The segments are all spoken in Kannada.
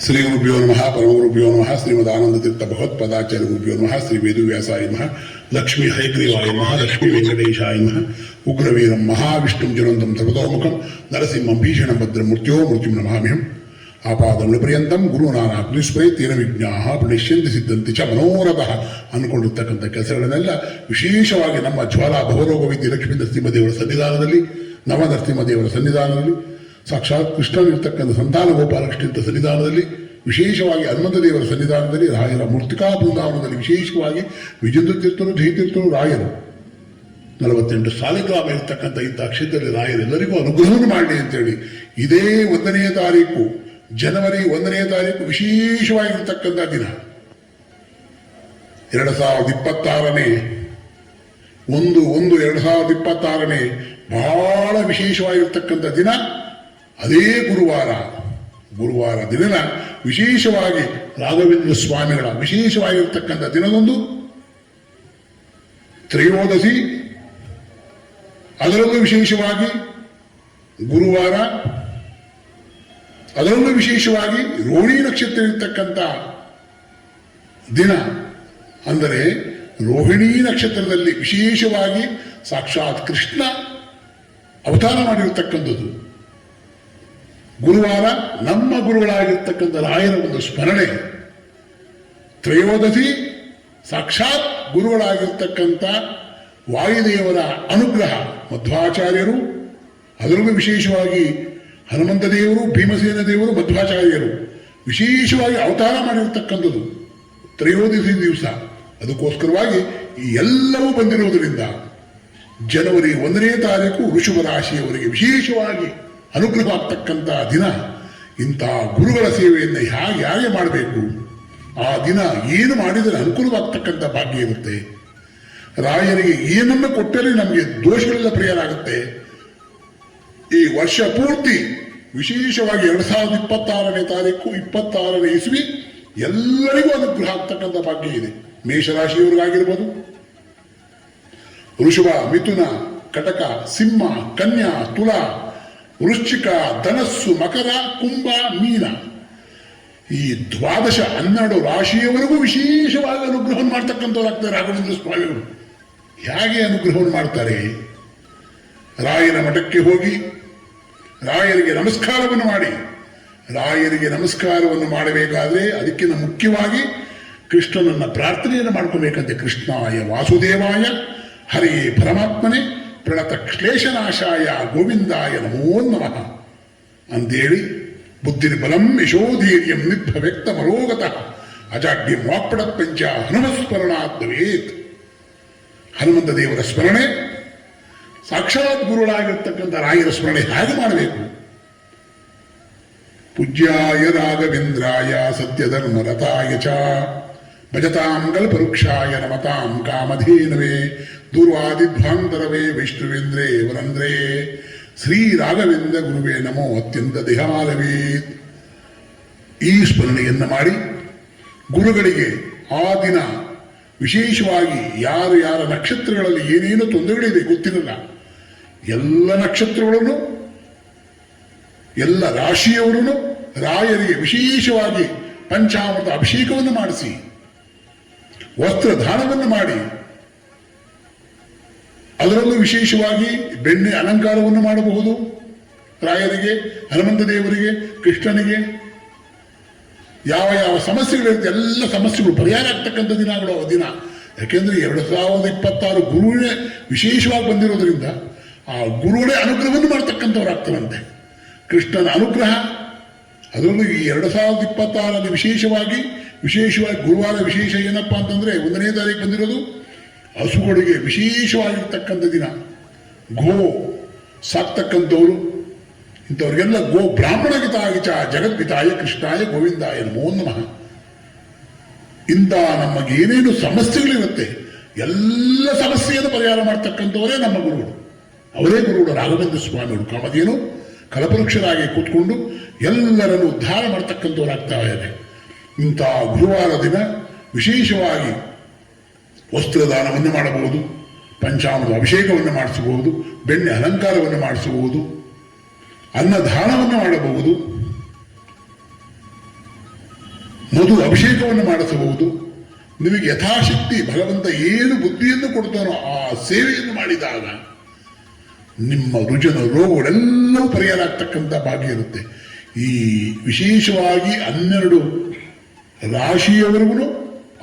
ಶ್ರೀ ಗುರುಭ್ಯೋ ನಮಃ ಪರಮಗುರುಭ್ಯೋ ನಮಃ ಶ್ರೀಮದಾನಂದತೀರ್ಥ ಭಗವತ್ಪಾದಾಚಾರ್ಯ ಗುರುಭ್ಯೋ ನಮಃ ಶ್ರೀ ವೇದವ್ಯಾಸಾಯ ನಮಃ ಲಕ್ಷ್ಮೀ ಹಯಗ್ರೀವಾಯ ನಮಃ ಲಕ್ಷ್ಮೀ ವೆಂಕಟೇಶಾಯ ನಮಃ ಉಗ್ರವೀರಂ ಮಹಾವಿಷ್ಣುಂ ಜ್ವಲಂತಂ ಸರ್ವತೋಮುಖಂ ನರಸಿಂಹಂ ಭೀಷಣಂ ಭದ್ರಂ ಮೃತ್ಯುಂ ನಮಾಮ್ಯಹಂ ಆಪಾದಮುಳಿಪರ್ಯಂತಂ ಗುರುನಾನಾಗ್ನಿಸ್ಮೈ ತೀರ ವಿಜ್ಞಾಹ ಪ್ರಣಶ್ಯಂತಿ ಸಿದ್ಧಂತಿ ಚ ಮನೋರಥಃ ಅಂದ್ಕೊಂಡಿರ್ತಕ್ಕಂಥ ಕೆಲಸಗಳನ್ನೆಲ್ಲ ವಿಶೇಷವಾಗಿ ನಮ್ಮ ಜ್ವಾಲಾ ಭವರೋಗವಿದ್ಯ ಲಕ್ಷ್ಮೀ ನರಸಿಂಹದೇವರ ಸನ್ನಿಧಾನದಲ್ಲಿ ನವನರಸಿಂಹದೇವರ ಸನ್ನಿಧಾನದಲ್ಲಿ ಸಾಕ್ಷಾತ್ ಕೃಷ್ಣನಿರ್ತಕ್ಕಂಥ ಸಂತಾನ ಗೋಪಾಲಕೃಷ್ಣಂತ ಸನ್ನಿಧಾನದಲ್ಲಿ ವಿಶೇಷವಾಗಿ ಹನುಮಂತ ದೇವರ ಸನ್ನಿಧಾನದಲ್ಲಿ ರಾಯರ ಮೂರ್ತಿಕಾ ಬೃಂದಾವನದಲ್ಲಿ ವಿಶೇಷವಾಗಿ ವಿಜೇಂದ್ರ ತೀರ್ಥರು ಜಯತೀರ್ಥರು ರಾಯರು 48 ಸಾಲಿಗ್ರಾಮ ಇರತಕ್ಕಂಥ ಇಂಥ ಕ್ಷೇತ್ರದಲ್ಲಿ ರಾಯರೆಲ್ಲರಿಗೂ ಅನುಗ್ರಹವನ್ನು ಮಾಡಲಿ ಅಂತೇಳಿ ಇದೇ 1ನೇ ತಾರೀಕು ಜನವರಿ 1ನೇ ತಾರೀಕು ವಿಶೇಷವಾಗಿರ್ತಕ್ಕಂಥ ದಿನ 2026ನೇ 1/1/2026ನೇ ಬಹಳ ವಿಶೇಷವಾಗಿರ್ತಕ್ಕಂಥ ದಿನ. ಅದೇ ಗುರುವಾರ ದಿನ ವಿಶೇಷವಾಗಿ ರಾಘವೇಂದ್ರ ಸ್ವಾಮಿಗಳ ವಿಶೇಷವಾಗಿರ್ತಕ್ಕಂಥ ದಿನದೊಂದು ತ್ರಯೋದಶಿ. ಅದರಲ್ಲೂ ವಿಶೇಷವಾಗಿ ಗುರುವಾರ, ಅದರಲ್ಲೂ ವಿಶೇಷವಾಗಿ ರೋಹಿಣಿ ನಕ್ಷತ್ರ ಇರತಕ್ಕಂಥ ದಿನ. ಅಂದರೆ ರೋಹಿಣಿ ನಕ್ಷತ್ರದಲ್ಲಿ ವಿಶೇಷವಾಗಿ ಸಾಕ್ಷಾತ್ ಕೃಷ್ಣ ಅವತಾರ ಮಾಡಿರತಕ್ಕಂಥದ್ದು. ಗುರುವಾರ ನಮ್ಮ ಗುರುಗಳಾಗಿರ್ತಕ್ಕಂಥ ರಾಯರ ಒಂದು ಸ್ಮರಣೆ. ತ್ರಯೋದಶಿ ಸಾಕ್ಷಾತ್ ಗುರುಗಳಾಗಿರ್ತಕ್ಕಂಥ ವಾಯುದೇವರ ಅನುಗ್ರಹ. ಮಧ್ವಾಚಾರ್ಯರು, ಅದರಲ್ಲೂ ವಿಶೇಷವಾಗಿ ಹನುಮಂತ ದೇವರು, ಭೀಮಸೇನ ದೇವರು, ಮಧ್ವಾಚಾರ್ಯರು ವಿಶೇಷವಾಗಿ ಅವತಾರ ಮಾಡಿರ್ತಕ್ಕಂಥದ್ದು ತ್ರಯೋದಶಿ ದಿವಸ. ಅದಕ್ಕೋಸ್ಕರವಾಗಿ ಈ ಎಲ್ಲವೂ ಬಂದಿರುವುದರಿಂದ ಜನವರಿ 1ನೇ ತಾರೀಕು ವೃಷಭ ರಾಶಿಯವರಿಗೆ ವಿಶೇಷವಾಗಿ ಅನುಗ್ರಹ ಆಗ್ತಕ್ಕಂಥ ದಿನ. ಇಂಥ ಗುರುಗಳ ಸೇವೆಯನ್ನು ಹೇಗೆ ಮಾಡಬೇಕು, ಆ ದಿನ ಏನು ಮಾಡಿದರೆ ಅನುಕೂಲವಾಗ್ತಕ್ಕಂಥ ಭಾಗ್ಯ ಇರುತ್ತೆ, ರಾಯರಿಗೆ ಏನನ್ನು ಕೊಟ್ಟರೆ ನಮಗೆ ದೋಷಗಳೆಲ್ಲ ಪರಿಹಾರ ಆಗುತ್ತೆ. ಈ ವರ್ಷ ಪೂರ್ತಿ ವಿಶೇಷವಾಗಿ 2026ನೇ ತಾರೀಕು 26ನೇ ಇಸ್ವಿ ಎಲ್ಲರಿಗೂ ಅನುಗ್ರಹ ಆಗ್ತಕ್ಕಂಥ ಭಾಗ್ಯ ಇದೆ. ಮೇಷರಾಶಿಯವರಿಗಾಗಿರ್ಬೋದು, ವೃಷಭ, ಮಿಥುನ, ಕಟಕ, ಸಿಂಹ, ಕನ್ಯಾ, ತುಲಾ, ವೃಶ್ಚಿಕ, ಧನಸ್ಸು, ಮಕರ, ಕುಂಭ, ಮೀನ, ಈ 12 ರಾಶಿಯವರೆಗೂ ವಿಶೇಷವಾಗಿ ಅನುಗ್ರಹವನ್ನು ಮಾಡ್ತಕ್ಕಂಥವ್ರಾಗ್ತಾರೆ ರಾಘವೇಂದ್ರ ಸ್ವಾಮಿಗಳು. ಹೇಗೆ ಅನುಗ್ರಹವನ್ನು ಮಾಡ್ತಾರೆ? ರಾಯರ ಮಠಕ್ಕೆ ಹೋಗಿ ರಾಯರಿಗೆ ನಮಸ್ಕಾರವನ್ನು ಮಾಡಿ. ರಾಯರಿಗೆ ನಮಸ್ಕಾರವನ್ನು ಮಾಡಬೇಕಾದ್ರೆ ಅದಕ್ಕಿಂತ ಮುಖ್ಯವಾಗಿ ಕೃಷ್ಣನನ್ನ ಪ್ರಾರ್ಥನೆಯನ್ನು ಮಾಡ್ಕೋಬೇಕಂತೆ. ಕೃಷ್ಣಾಯ ವಾಸುದೇವಾಯ ಹರಿಯೇ ಪರಮಾತ್ಮನೇ ಪ್ರಣತ ಕ್ಲೇಶನಾಶಾಯ ಗೋವಿಂದಾಯ ನಮೋ ನಮಃ ಅಂತೇಳಿ ಬುದ್ಧಿರ್ಬಲಂ ಯಶೋಧೀರ್ಯಂ ನಿಭ್ಯ ವ್ಯಕ್ತ ಮರೋಗತಃ ಅಜಾಡ್ಯಂ ವಾಕ್ಪಡತ್ ಪಂಚ ಹನುಮಸ್ಮರಣಾದ್ವೇತ್. ಹನುಮಂತ ದೇವರ ಸ್ಮರಣೆ, ಸಾಕ್ಷಾತ್ ಗುರುಗಳಾಗಿರ್ತಕ್ಕಂಥ ರಾಯರ ಸ್ಮರಣೆ ಹೇಗೆ ಮಾಡಬೇಕು? ಪೂಜ್ಯಾಯ ರಾಘವೇಂದ್ರಾಯ ಸತ್ಯಧರ್ಮರತಾಯ ಚ ಭಜತಾಂ ಕಲ್ಪವೃಕ್ಷಾಯ ನಮತಾಂ ಕಾಮಧೇನವೇ ದೂರ್ವಾದಿಧ್ವಾಂತರವೇ ವೈಷ್ಣವೇಂದ್ರೇ ವರಂದ್ರೇ ಶ್ರೀ ರಾಘವೇಂದ್ರ ಗುರುವೇ ನಮೋ ಅತ್ಯಂತ ದೇಹಾಲವೇ. ಈ ಸ್ಮರಣೆಯನ್ನು ಮಾಡಿ ಗುರುಗಳಿಗೆ ಆ ದಿನ ವಿಶೇಷವಾಗಿ ಯಾರ ನಕ್ಷತ್ರಗಳಲ್ಲಿ ಏನೇನು ತೊಂದರೆಗಳಿದೆ ಗೊತ್ತಿರಲ್ಲ, ಎಲ್ಲ ನಕ್ಷತ್ರಗಳನ್ನು ಎಲ್ಲ ರಾಶಿಯವರನ್ನು ರಾಯರಿಗೆ ವಿಶೇಷವಾಗಿ ಪಂಚಾಮೃತ ಅಭಿಷೇಕವನ್ನು ಮಾಡಿಸಿ ವಸ್ತ್ರದಾನವನ್ನು ಮಾಡಿ, ಅದರಲ್ಲೂ ವಿಶೇಷವಾಗಿ ಬೆಣ್ಣೆ ಅಲಂಕಾರವನ್ನು ಮಾಡಬಹುದು. ರಾಯರಿಗೆ, ಹನುಮಂತ ದೇವರಿಗೆ, ಕೃಷ್ಣನಿಗೆ ಯಾವ ಸಮಸ್ಯೆಗಳಿರುತ್ತೆ ಎಲ್ಲ ಸಮಸ್ಯೆಗಳು ಪರಿಹಾರ ಆಗ್ತಕ್ಕಂಥ ದಿನಗಳು ದಿನ. ಯಾಕೆಂದ್ರೆ 2026 ಗುರುವಿನೇ ವಿಶೇಷವಾಗಿ ಬಂದಿರೋದ್ರಿಂದ ಆ ಗುರುವೇ ಅನುಗ್ರಹವನ್ನು ಮಾಡ್ತಕ್ಕಂಥವ್ರಾಗ್ತಾರಂತೆ. ಕೃಷ್ಣನ ಅನುಗ್ರಹ. ಅದರಲ್ಲೂ ಈ 2026ರಲ್ಲಿ ವಿಶೇಷವಾಗಿ ಗುರುವಾರ ವಿಶೇಷ ಏನಪ್ಪಾ ಅಂತಂದ್ರೆ 1ನೇ ತಾರೀಕು ಬಂದಿರೋದು ಹಸುಗಳಿಗೆ ವಿಶೇಷವಾಗಿರ್ತಕ್ಕಂಥ ದಿನ. ಗೋ ಸಾಕ್ತಕ್ಕಂಥವ್ರು ಇಂಥವ್ರಿಗೆಲ್ಲ ಗೋ ಬ್ರಾಹ್ಮಣ ಗಿತಾಯ ಚ ಜಗದ್ವಿತಾಯ ಕೃಷ್ಣಾಯ ಗೋವಿಂದಾಯ ನಮೋ ನಮಃ. ಇಂಥ ನಮಗೆ ಏನೇನು ಸಮಸ್ಯೆಗಳಿರುತ್ತೆ ಎಲ್ಲ ಸಮಸ್ಯೆಯನ್ನು ಪರಿಹಾರ ಮಾಡ್ತಕ್ಕಂಥವರೇ ನಮ್ಮ ಗುರುಗಳು. ಅವರೇ ಗುರುಗಳು ರಾಘವೇಂದ್ರ ಸ್ವಾಮಿಗಳು. ಕಾಮಧೇನು ಕಲ್ಪವೃಕ್ಷರಾಗಿ ಕೂತ್ಕೊಂಡು ಎಲ್ಲರನ್ನು ಉದ್ಧಾರ ಮಾಡ್ತಕ್ಕಂಥವರಾಗ್ತಾರೆ. ಇಂಥ ಗುರುವಾರ ದಿನ ವಿಶೇಷವಾಗಿ ವಸ್ತ್ರದಾನವನ್ನು ಮಾಡಬಹುದು, ಪಂಚಾಮೃತ ಅಭಿಷೇಕವನ್ನು ಮಾಡಿಸಬಹುದು, ಬೆಣ್ಣೆ ಅಲಂಕಾರವನ್ನು ಮಾಡಿಸಬಹುದು, ಅನ್ನದಾನವನ್ನು ಮಾಡಬಹುದು. ಮಧು ಅಭಿಷೇಕವನ್ನು ಮಾಡಿಸಬಹುದು. ನಿಮಗೆ ಯಥಾಶಕ್ತಿ ಭಗವಂತ ಏನು ಬುದ್ಧಿಯನ್ನು ಕೊಡ್ತಾನೋ ಆ ಸೇವೆಯನ್ನು ಮಾಡಿದಾಗ ನಿಮ್ಮ ರುಜನ ರೋಗಗಳೆಲ್ಲವೂ ಪರಿಹಾರ ಆಗ್ತಕ್ಕಂಥ ಭಾಗ್ಯ ಇರುತ್ತೆ. ಈ ವಿಶೇಷವಾಗಿ 12 ರಾಶಿಯವರೆಗೂ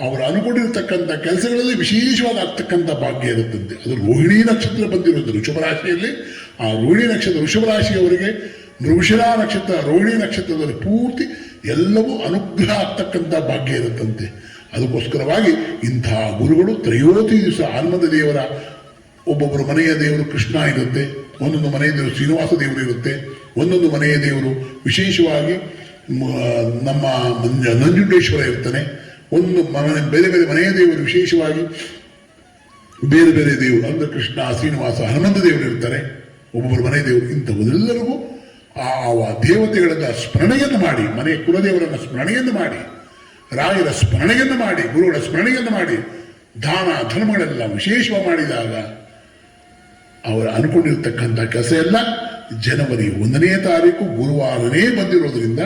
ಅವರು ಅನುಕೊಂಡಿರತಕ್ಕಂಥ ಕೆಲಸಗಳಲ್ಲಿ ವಿಶೇಷವಾಗಿ ಆಗ್ತಕ್ಕಂಥ ಭಾಗ್ಯ ಇರುತ್ತಂತೆ. ಅದು ರೋಹಿಣಿ ನಕ್ಷತ್ರ ಬಂದಿರೋದು ಋಷಭ ರಾಶಿಯಲ್ಲಿ. ಆ ರೋಹಿಣಿ ನಕ್ಷತ್ರ ಋಷಭ ರಾಶಿಯವರಿಗೆ ಮೃಗಶಿರಾ ನಕ್ಷತ್ರ ರೋಹಿಣಿ ನಕ್ಷತ್ರದಲ್ಲಿ ಪೂರ್ತಿ ಎಲ್ಲವೂ ಅನುಗ್ರಹ ಆಗ್ತಕ್ಕಂಥ ಭಾಗ್ಯ ಇರುತ್ತಂತೆ. ಅದಕ್ಕೋಸ್ಕರವಾಗಿ ಇಂತಹ ಗುರುಗಳು ತ್ರಯೋತಿ ದಿವಸ ಹನುಮಂತ ದೇವರ ಒಬ್ಬೊಬ್ಬರು ಮನೆಯ ದೇವರು ಕೃಷ್ಣ ಇರುತ್ತೆ, ಒಂದೊಂದು ಮನೆಯ ದೇವರು ಶ್ರೀನಿವಾಸ ದೇವರು ಇರುತ್ತೆ, ಒಂದೊಂದು ಮನೆಯ ದೇವರು ವಿಶೇಷವಾಗಿ ನಮ್ಮ ನಂಜುಂಡೇಶ್ವರ ಇರ್ತಾನೆ, ಒಂದು ಬೇರೆ ಬೇರೆ ಮನೆಯ ದೇವರು ವಿಶೇಷವಾಗಿ ಬೇರೆ ಬೇರೆ ದೇವರು ಅಂದರೆ ಕೃಷ್ಣ ಶ್ರೀನಿವಾಸ ಹನುಮಂತ ದೇವರು ಇರ್ತಾರೆ, ಒಬ್ಬೊಬ್ಬರು ಮನೆಯ ದೇವರು. ಇಂಥವರೆಲ್ಲರಿಗೂ ಆ ದೇವತೆಗಳನ್ನ ಸ್ಮರಣೆಯನ್ನು ಮಾಡಿ, ಮನೆಯ ಕುಲದೇವರನ್ನ ಸ್ಮರಣೆಯನ್ನು ಮಾಡಿ, ರಾಯರ ಸ್ಮರಣೆಯನ್ನು ಮಾಡಿ, ಗುರುಗಳ ಸ್ಮರಣೆಯನ್ನು ಮಾಡಿ, ದಾನ ಧರ್ಮಗಳೆಲ್ಲ ವಿಶೇಷವಾಗಿ ಮಾಡಿದಾಗ ಅವರು ಅನ್ಕೊಂಡಿರ್ತಕ್ಕಂಥ ಕೆಲಸ ಎಲ್ಲ ಜನವರಿ 1ನೇ ತಾರೀಕು ಗುರುವಾರನೇ ಬಂದಿರೋದ್ರಿಂದ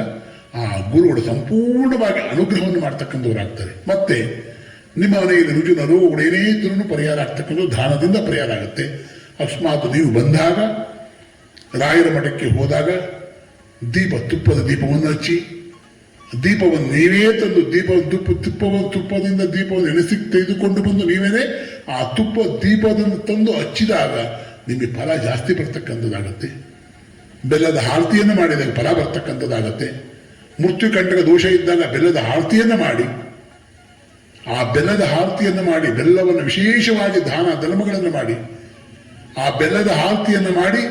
ಆ ಗುರುಗಳು ಸಂಪೂರ್ಣವಾಗಿ ಅನುಗ್ರಹವನ್ನು ಮಾಡ್ತಕ್ಕಂಥವರಾಗ್ತಾರೆ. ಮತ್ತೆ ನಿಮ್ಮ ಮನೆಯಲ್ಲಿ ರುಜುನ ರೋಗಗಳು ಏನೇ ಇದ್ರೂ ಪರಿಹಾರ ಆಗ್ತಕ್ಕಂಥ ದಾನದಿಂದ ಪರಿಹಾರ ಆಗುತ್ತೆ. ಅಕಸ್ಮಾತ್ ನೀವು ಬಂದಾಗ ರಾಯರ ಮಠಕ್ಕೆ ಹೋದಾಗ ತುಪ್ಪದ ದೀಪವನ್ನು ಹಚ್ಚಿ, ದೀಪವನ್ನು ನೀವೇ ತಂದು ತುಪ್ಪದಿಂದ ದೀಪವನ್ನು ಎಣಸಿ ತೆಗೆದುಕೊಂಡು ಬಂದು ನೀವೇನೇ ಆ ದೀಪವನ್ನು ತಂದು ಹಚ್ಚಿದಾಗ ನಿಮಗೆ ಫಲ ಜಾಸ್ತಿ ಬರ್ತಕ್ಕಂಥದ್ದಾಗತ್ತೆ. ಬೆಲ್ಲದ ಆರತಿಯನ್ನು ಮಾಡಿದಾಗ ಫಲ ಬರ್ತಕ್ಕಂಥದ್ದಾಗತ್ತೆ. ಮೃತ್ಯುಕಂಟಕ ದೋಷ ಇದ್ದಾಗ ಬೆಲ್ಲದ ಆರತಿಯನ್ನು ಮಾಡಿ, ಆ ಬೆಲ್ಲದ ಆರತಿಯನ್ನು ಮಾಡಿ, ಬೆಲ್ಲವನ್ನು ವಿಶೇಷವಾಗಿ ದಾನ ಧರ್ಮಗಳನ್ನು ಮಾಡಿ, ಆ ಬೆಲ್ಲದ ಆರತಿಯನ್ನು ಮಾಡಿ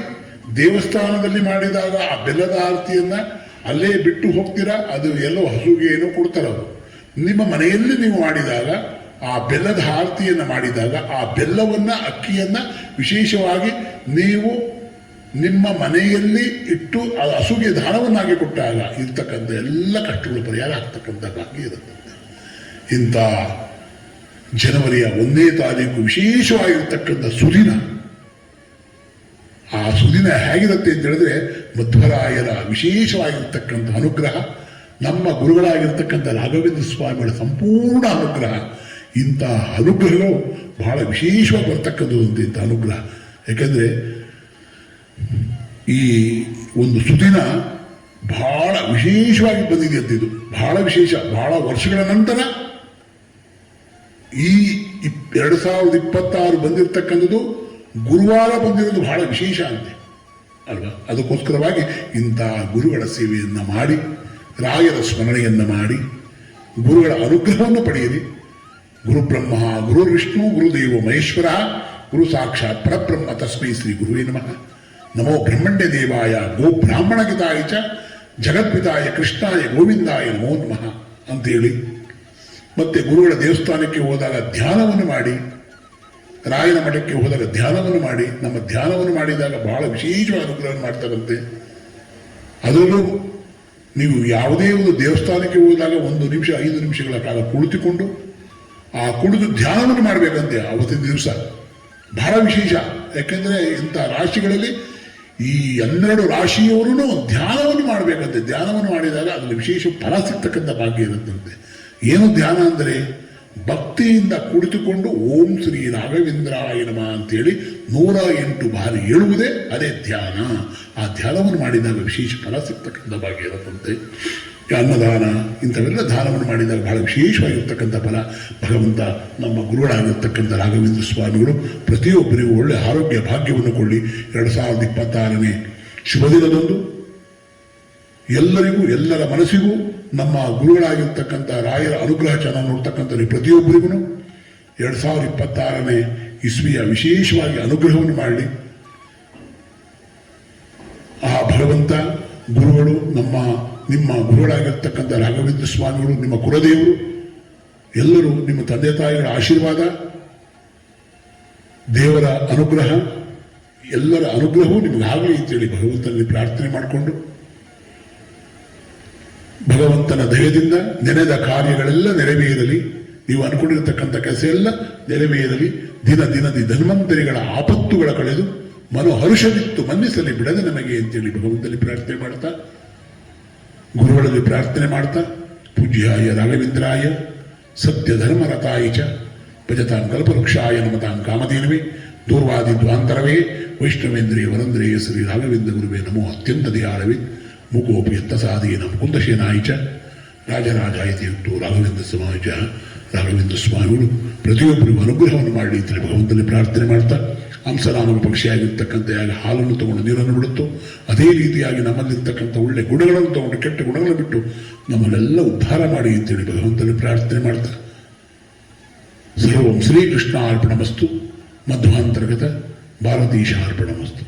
ದೇವಸ್ಥಾನದಲ್ಲಿ ಮಾಡಿದಾಗ ಆ ಬೆಲ್ಲದ ಆರತಿಯನ್ನ ಅಲ್ಲೇ ಬಿಟ್ಟು ಹೋಗ್ತೀರಾ, ಅದು ಎಲ್ಲೋ ಹಸುಗೆ ಏನೋ ಕೊಡ್ತಾರದು. ನಿಮ್ಮ ಮನೆಯಲ್ಲಿ ನೀವು ಮಾಡಿದಾಗ ಆ ಬೆಲ್ಲದ ಆರತಿಯನ್ನು ಮಾಡಿದಾಗ ಆ ಬೆಲ್ಲವನ್ನ ಅಕ್ಕಿಯನ್ನ ವಿಶೇಷವಾಗಿ ನೀವು ನಿಮ್ಮ ಮನೆಯಲ್ಲಿ ಇಟ್ಟು ಹಸುಗೆ ದಾನವನ್ನಾಗಿ ಕೊಟ್ಟಾಗ ಇರ್ತಕ್ಕಂಥ ಎಲ್ಲ ಕಷ್ಟಗಳು ಪರಿಹಾರ ಆಗ್ತಕ್ಕಂಥ ಭಾಗ್ಯ ಇರುತ್ತೆ. ಇಂಥ ಜನವರಿಯ 1ನೇ ತಾರೀಕು ವಿಶೇಷವಾಗಿರ್ತಕ್ಕಂಥ ಸುದಿನ, ಆ ಸುದಿನ ಹೇಗಿರುತ್ತೆ ಅಂತ ಹೇಳಿದ್ರೆ ಮಧ್ವರಾಯರ ವಿಶೇಷವಾಗಿರ್ತಕ್ಕಂಥ ಅನುಗ್ರಹ, ನಮ್ಮ ಗುರುಗಳಾಗಿರ್ತಕ್ಕಂಥ ರಾಘವೇಂದ್ರ ಸ್ವಾಮಿಗಳ ಸಂಪೂರ್ಣ ಅನುಗ್ರಹ. ಇಂಥ ಅನುಗ್ರಹಗಳು ಬಹಳ ವಿಶೇಷವಾಗಿ ಬರ್ತಕ್ಕಂಥದ್ದು. ಇಂಥ ಅನುಗ್ರಹ ಯಾಕೆಂದ್ರೆ ಈ ಒಂದು ಸುದಿನ ಬಹಳ ವಿಶೇಷವಾಗಿ ಬಂದಿದೆ ಅಂತ. ಇದು ಬಹಳ ವಿಶೇಷ. ಬಹಳ ವರ್ಷಗಳ ನಂತರ ಈ 2026 ಬಂದಿರತಕ್ಕಂಥದ್ದು ಗುರುವಾರ ಬಂದಿರೋದು ಬಹಳ ವಿಶೇಷ ಅಂತೆ ಅಲ್ವಾ. ಅದಕ್ಕೋಸ್ಕರವಾಗಿ ಇಂಥ ಗುರುಗಳ ಸೇವೆಯನ್ನು ಮಾಡಿ, ರಾಯರ ಸ್ಮರಣೆಯನ್ನು ಮಾಡಿ, ಗುರುಗಳ ಅನುಗ್ರಹವನ್ನು ಪಡೆಯಿರಿ. ಗುರು ಬ್ರಹ್ಮ ಗುರು ವಿಷ್ಣು ಗುರುದೇವ ಮಹೇಶ್ವರ ಗುರು ಸಾಕ್ಷಾತ್ ಪರಬ್ರಹ್ಮ ತಸ್ಮೈ ಶ್ರೀ ಗುರುವೇ ನಮಃ. ನಮೋ ಬ್ರಹ್ಮಣ್ಯ ದೇವಾಯ ಗೋ ಬ್ರಾಹ್ಮಣ ಗಿತಾಯ ಚ ಜಗತ್ಪಿತಾಯ ಕೃಷ್ಣಾಯ ಗೋವಿಂದಾಯ ನಮೋ ನಮಃ ಅಂತೇಳಿ, ಮತ್ತೆ ಗುರುಗಳ ದೇವಸ್ಥಾನಕ್ಕೆ ಹೋದಾಗ ಧ್ಯಾನವನ್ನು ಮಾಡಿ, ರಾಯನ ಮಠಕ್ಕೆ ಹೋದಾಗ ಧ್ಯಾನವನ್ನು ಮಾಡಿ, ನಮ್ಮ ಧ್ಯಾನವನ್ನು ಮಾಡಿದಾಗ ಬಹಳ ವಿಶೇಷವಾದ ಅನುಗ್ರಹವನ್ನು ಮಾಡ್ತಾರಂತೆ. ಅದರಲ್ಲೂ ನೀವು ಯಾವುದೇ ಒಂದು ದೇವಸ್ಥಾನಕ್ಕೆ ಹೋದಾಗ 1 ನಿಮಿಷ 5 ನಿಮಿಷಗಳ ಕಾಲ ಕುಳಿತುಕೊಂಡು ಆ ಕುಳಿತು ಧ್ಯಾನವನ್ನು ಮಾಡಬೇಕಂತೆ ಅವತ್ತಿನ ದಿವಸ. ಬಹಳ ವಿಶೇಷ. ಯಾಕೆಂದ್ರೆ ಇಂಥ ರಾಶಿಗಳಲ್ಲಿ ಈ 12 ರಾಶಿಯವರೂ ಧ್ಯಾನವನ್ನು ಮಾಡಬೇಕಂತೆ. ಧ್ಯಾನವನ್ನು ಮಾಡಿದಾಗ ಅದರಲ್ಲಿ ವಿಶೇಷ ಫಲ ಸಿಗ್ತಕ್ಕಂಥ ಭಾಗ್ಯ ಇರುತ್ತಂತೆ. ಏನು ಧ್ಯಾನ ಅಂದರೆ ಭಕ್ತಿಯಿಂದ ಕುಳಿತುಕೊಂಡು ಓಂ ಶ್ರೀ ರಾಘವೇಂದ್ರಾಯ ನಮಃ ಅಂತೇಳಿ 108 ಬಾರಿ ಹೇಳುವುದೇ ಅದೇ ಧ್ಯಾನ. ಆ ಧ್ಯಾನವನ್ನು ಮಾಡಿದಾಗ ವಿಶೇಷ ಫಲ ಸಿಗ್ತಕ್ಕಂಥ ಭಾಗ್ಯ ಇರುತ್ತಂತೆ. ಅನ್ನದಾನ ಇಂಥವೆಲ್ಲ ದಾನವನ್ನು ಮಾಡಿದಾಗ ಬಹಳ ವಿಶೇಷವಾಗಿರ್ತಕ್ಕಂಥ ಫಲ ಭಗವಂತ ನಮ್ಮ ಗುರುಗಳಾಗಿರ್ತಕ್ಕಂಥ ರಾಘವೇಂದ್ರ ಸ್ವಾಮಿಗಳು ಪ್ರತಿಯೊಬ್ಬರಿಗೂ ಒಳ್ಳೆ ಆರೋಗ್ಯ ಭಾಗ್ಯವನ್ನು ಕೊಳ್ಳಿ. 2026ನೇ ಶುಭ ದಿನದಂದು ಎಲ್ಲರಿಗೂ, ಎಲ್ಲರ ಮನಸ್ಸಿಗೂ ನಮ್ಮ ಗುರುಗಳಾಗಿರ್ತಕ್ಕಂಥ ರಾಯರ ಅನುಗ್ರಹ ಚೆನ್ನಾಗಿ ನೋಡ್ತಕ್ಕಂಥ ಪ್ರತಿಯೊಬ್ಬರಿಗೂ 2026ನೇ ಇಸ್ವಿಯ ವಿಶೇಷವಾಗಿ ಅನುಗ್ರಹವನ್ನು ಮಾಡಲಿ. ಆ ಭಗವಂತ ಗುರುಗಳು, ನಿಮ್ಮ ಗುರುಗಳಾಗಿರ್ತಕ್ಕಂಥ ರಾಘವೇಂದ್ರ ಸ್ವಾಮಿಗಳು, ನಿಮ್ಮ ಕುಲದೇವರು ಎಲ್ಲರೂ, ನಿಮ್ಮ ತಂದೆ ತಾಯಿಗಳ ಆಶೀರ್ವಾದ, ದೇವರ ಅನುಗ್ರಹ, ಎಲ್ಲರ ಅನುಗ್ರಹವೂ ನಿಮಗಾಗಲಿ ಅಂತೇಳಿ ಭಗವಂತನಲ್ಲಿ ಪ್ರಾರ್ಥನೆ ಮಾಡಿಕೊಂಡು, ಭಗವಂತನ ದಯದಿಂದ ನೆನೆದ ಕಾರ್ಯಗಳೆಲ್ಲ ನೆರವೇರಲಿ. ನೀವು ಅನ್ಕೊಂಡಿರತಕ್ಕಂಥ ಕೆಲಸ ಎಲ್ಲ ನೆರವೇರಲಿ. ದಿನದಿ ಧನ್ವಂತರಿಗಳ ಆಪತ್ತುಗಳ ಕಳೆದು ಮನೋಹರ್ಷವಿತ್ತು ಮನ್ನಿಸಲಿ ಬಿಡದೆ ನಮಗೆ ಅಂತೇಳಿ ಭಗವಂತನಲ್ಲಿ ಪ್ರಾರ್ಥನೆ ಮಾಡ್ತಾ, ಗುರುಗಳಲ್ಲಿ ಪ್ರಾರ್ಥನೆ ಮಾಡ್ತಾ, ಪೂಜ್ಯ ಪೂಜ್ಯಾಯ ರಾಘವೇಂದ್ರಾಯ ಸತ್ಯಧರ್ಮರತಾಯ ಚ ಭಜತಾಂ ಕಲ್ಪವೃಕ್ಷಾಯ ನಮತಾಂ ಕಾಮಧೇನವೇ ದೂರ್ವಾದಿ ದ್ವಾಂತರವೇ ವೈಷ್ಣವೇಂದ್ರಿಯ ವರಂದ್ರೇಯ ಶ್ರೀ ರಾಘವೇಂದ್ರ ಗುರುವೇ ನಮೋ ಅತ್ಯಂತ ದಯಾಳವೇ ಮುಖೋಪಿ ಯತ್ತಸಾದೀನ ಮುಕುಂದಶೇನಾಯ ಚ ರಾಜರಾಜಾಯತಿ ಯುಕ್ತೋ ರಾಘವೇಂದ್ರ ಸಮಾಜ ರಾಘವೇಂದ್ರ ಸ್ವಾಮಿಗಳು ಪ್ರತಿಯೊಬ್ಬರಿಗೂ ಅನುಗ್ರಹವನ್ನು ಮಾಡಲಿ ಅಂತೇಳಿ ಭಗವಂತನಲ್ಲಿ ಪ್ರಾರ್ಥನೆ ಮಾಡ್ತಾ ಹಂಸನಾಮಕ ಪಕ್ಷಿಯಾಗಿರ್ತಕ್ಕಂಥ ಯಾಗ ಹಾಲನ್ನು ತಗೊಂಡು ನೀರನ್ನು ಬಿಡುತ್ತೋ ಅದೇ ರೀತಿಯಾಗಿ ನಮ್ಮಲ್ಲಿರ್ತಕ್ಕಂಥ ಒಳ್ಳೆ ಗುಣಗಳನ್ನು ತಗೊಂಡು ಕೆಟ್ಟ ಗುಣಗಳನ್ನು ಬಿಟ್ಟು ನಮ್ಮನ್ನೆಲ್ಲ ಉದ್ಧಾರ ಮಾಡಿ ಅಂತೇಳಿ ಭಗವಂತನಲ್ಲಿ ಪ್ರಾರ್ಥನೆ ಮಾಡ್ತಾ ಸರ್ವಂ ಶ್ರೀಕೃಷ್ಣ ಅರ್ಪಣಮಸ್ತು ಮಧ್ವಾಂತರ್ಗತ ಭಾರತೀಶ ಅರ್ಪಣಮಸ್ತು.